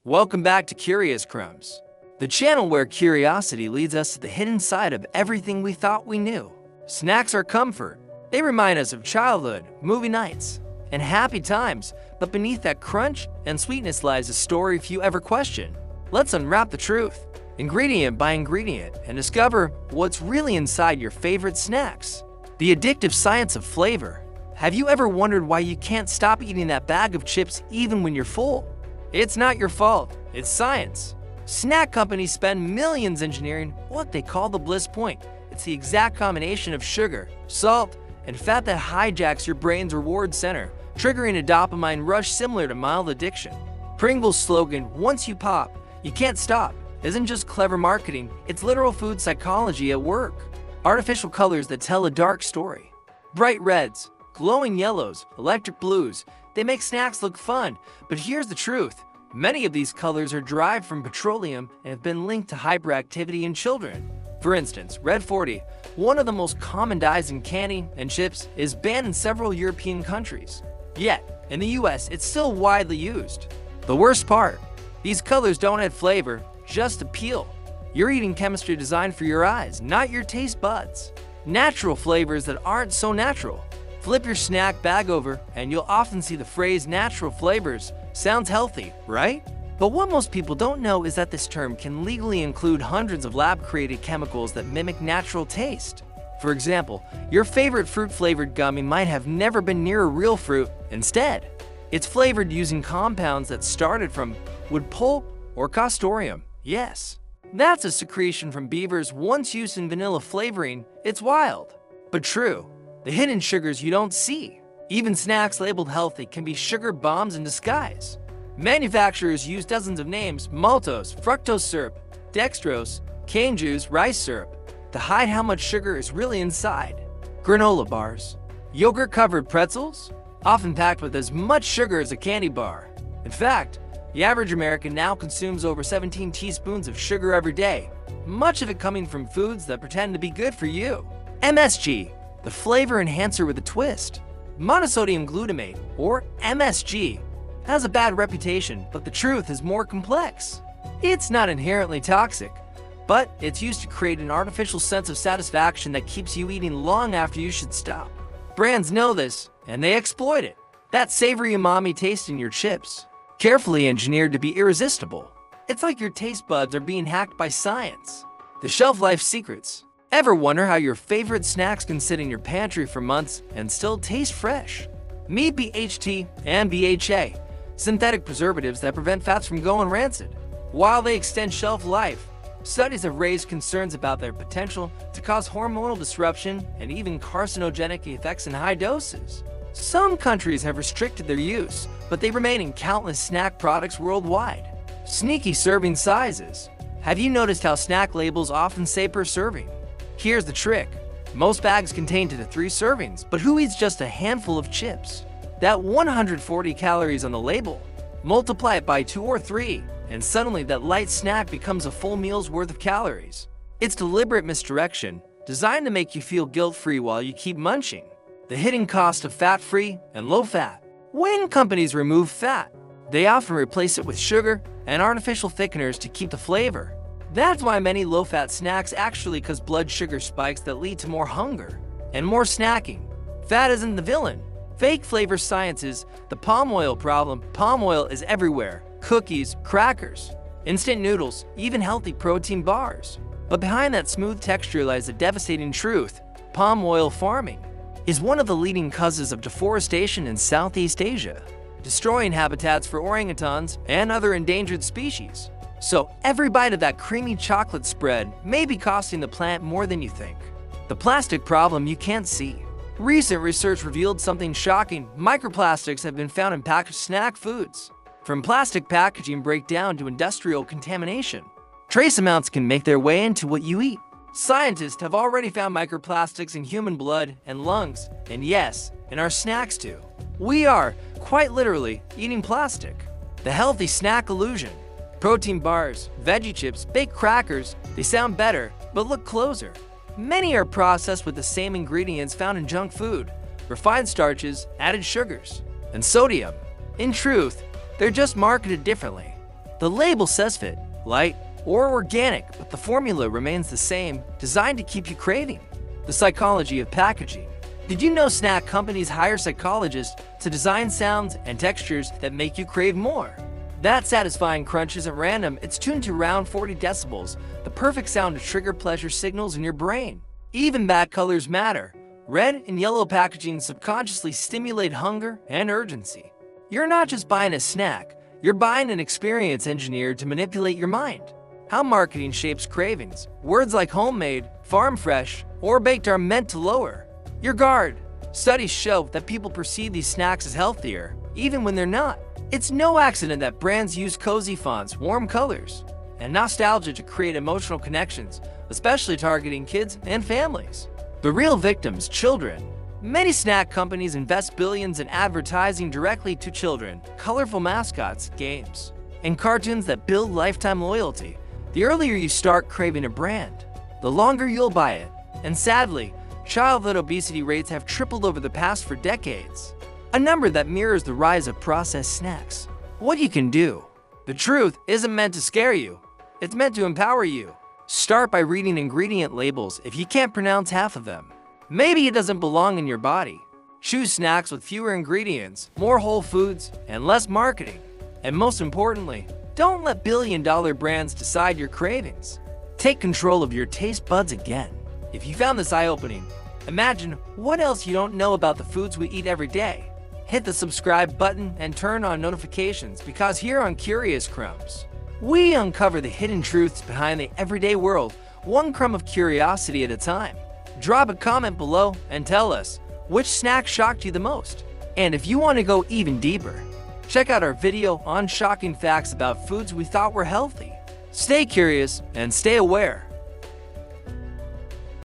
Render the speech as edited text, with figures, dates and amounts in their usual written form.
Welcome back to Curious Crumbs, the channel where curiosity leads us to the hidden side of everything we thought we knew. Snacks are comfort. They remind us of childhood, movie nights, and happy times, but beneath that crunch and sweetness lies a story few ever question. Let's unwrap the truth, ingredient by ingredient, and discover what's really inside your favorite snacks. The addictive science of flavor. Have you ever wondered why you can't stop eating that bag of chips even when you're full? It's not your fault, it's science. Snack companies spend millions engineering what they call the bliss point. It's the exact combination of sugar, salt, and fat that hijacks your brain's reward center, triggering a dopamine rush similar to mild addiction. Pringles' slogan, "Once you pop, you can't stop," isn't just clever marketing, it's literal food psychology at work. Artificial colors that tell a dark story. Bright reds, glowing yellows, electric blues, they make snacks look fun, but here's the truth. Many of these colors are derived from petroleum and have been linked to hyperactivity in children. For instance, Red 40, one of the most common dyes in candy and chips, is banned in several European countries. Yet, in the US, it's still widely used. The worst part, these colors don't add flavor, just appeal. You're eating chemistry designed for your eyes, not your taste buds. Natural flavors that aren't so natural. Flip your snack bag over and you'll often see the phrase natural flavors. Sounds healthy, right? But what most people don't know is that this term can legally include hundreds of lab-created chemicals that mimic natural taste. For example, your favorite fruit-flavored gummy might have never been near a real fruit. Instead, it's flavored using compounds that started from wood pulp or castoreum. Yes, that's a secretion from beavers once used in vanilla flavoring. It's wild, but true. The hidden sugars you don't see. Even snacks labeled healthy can be sugar bombs in disguise. Manufacturers use dozens of names: maltose, fructose syrup, dextrose, cane juice, rice syrup, to hide how much sugar is really inside. Granola bars, yogurt-covered pretzels, often packed with as much sugar as a candy bar. In fact, the average American now consumes over 17 teaspoons of sugar every day, much of it coming from foods that pretend to be good for you. MSG, the flavor enhancer with a twist. Monosodium glutamate, or MSG, has a bad reputation, but the truth is more complex. It's not inherently toxic, but it's used to create an artificial sense of satisfaction that keeps you eating long after you should stop. Brands know this, and they exploit it. That savory umami taste in your chips, carefully engineered to be irresistible. It's like your taste buds are being hacked by science. The shelf life secrets. Ever wonder how your favorite snacks can sit in your pantry for months and still taste fresh? Meet BHT and BHA, synthetic preservatives that prevent fats from going rancid. While they extend shelf life, studies have raised concerns about their potential to cause hormonal disruption and even carcinogenic effects in high doses. Some countries have restricted their use, but they remain in countless snack products worldwide. Sneaky serving sizes. Have you noticed how snack labels often say per serving? Here's the trick. Most bags contain 2 to 3 servings, but who eats just a handful of chips? That 140 calories on the label, multiply it by 2 or 3, and suddenly that light snack becomes a full meal's worth of calories. It's deliberate misdirection, designed to make you feel guilt-free while you keep munching. The hidden cost of fat-free and low-fat. When companies remove fat, they often replace it with sugar and artificial thickeners to keep the flavor. That's why many low-fat snacks actually cause blood sugar spikes that lead to more hunger and more snacking. Fat isn't the villain. Fake flavor science is the palm oil problem. Palm oil is everywhere. Cookies, crackers, instant noodles, even healthy protein bars. But behind that smooth texture lies the devastating truth. Palm oil farming is one of the leading causes of deforestation in Southeast Asia, destroying habitats for orangutans and other endangered species. So every bite of that creamy chocolate spread may be costing the planet more than you think. The plastic problem you can't see. Recent research revealed something shocking. Microplastics have been found in packaged snack foods. From plastic packaging breakdown to industrial contamination, trace amounts can make their way into what you eat. Scientists have already found microplastics in human blood and lungs, and yes, in our snacks too. We are, quite literally, eating plastic. The healthy snack illusion. Protein bars, veggie chips, baked crackers, they sound better, but look closer. Many are processed with the same ingredients found in junk food: refined starches, added sugars, and sodium. In truth, they're just marketed differently. The label says fit, light, or organic, but the formula remains the same, designed to keep you craving. The psychology of packaging. Did you know snack companies hire psychologists to design sounds and textures that make you crave more? That satisfying crunch isn't random, it's tuned to around 40 decibels, the perfect sound to trigger pleasure signals in your brain. Even bad colors matter. Red and yellow packaging subconsciously stimulate hunger and urgency. You're not just buying a snack, you're buying an experience engineered to manipulate your mind. How marketing shapes cravings. Words like homemade, farm fresh, or baked are meant to lower your guard. Studies show that people perceive these snacks as healthier, even when they're not. It's no accident that brands use cozy fonts, warm colors, and nostalgia to create emotional connections, especially targeting kids and families. The real victims, children. Many snack companies invest billions in advertising directly to children, colorful mascots, games, and cartoons that build lifetime loyalty. The earlier you start craving a brand, the longer you'll buy it. And sadly, childhood obesity rates have tripled over the past for decades, a number that mirrors the rise of processed snacks. What you can do. The truth isn't meant to scare you, it's meant to empower you. Start by reading ingredient labels if you can't pronounce half of them. Maybe it doesn't belong in your body. Choose snacks with fewer ingredients, more whole foods, and less marketing. And most importantly, don't let billion-dollar brands decide your cravings. Take control of your taste buds again. If you found this eye-opening, imagine what else you don't know about the foods we eat every day. Hit the subscribe button and turn on notifications, because here on Curious Crumbs, we uncover the hidden truths behind the everyday world, one crumb of curiosity at a time. Drop a comment below and tell us which snack shocked you the most. And if you want to go even deeper, check out our video on shocking facts about foods we thought were healthy. Stay curious and stay aware.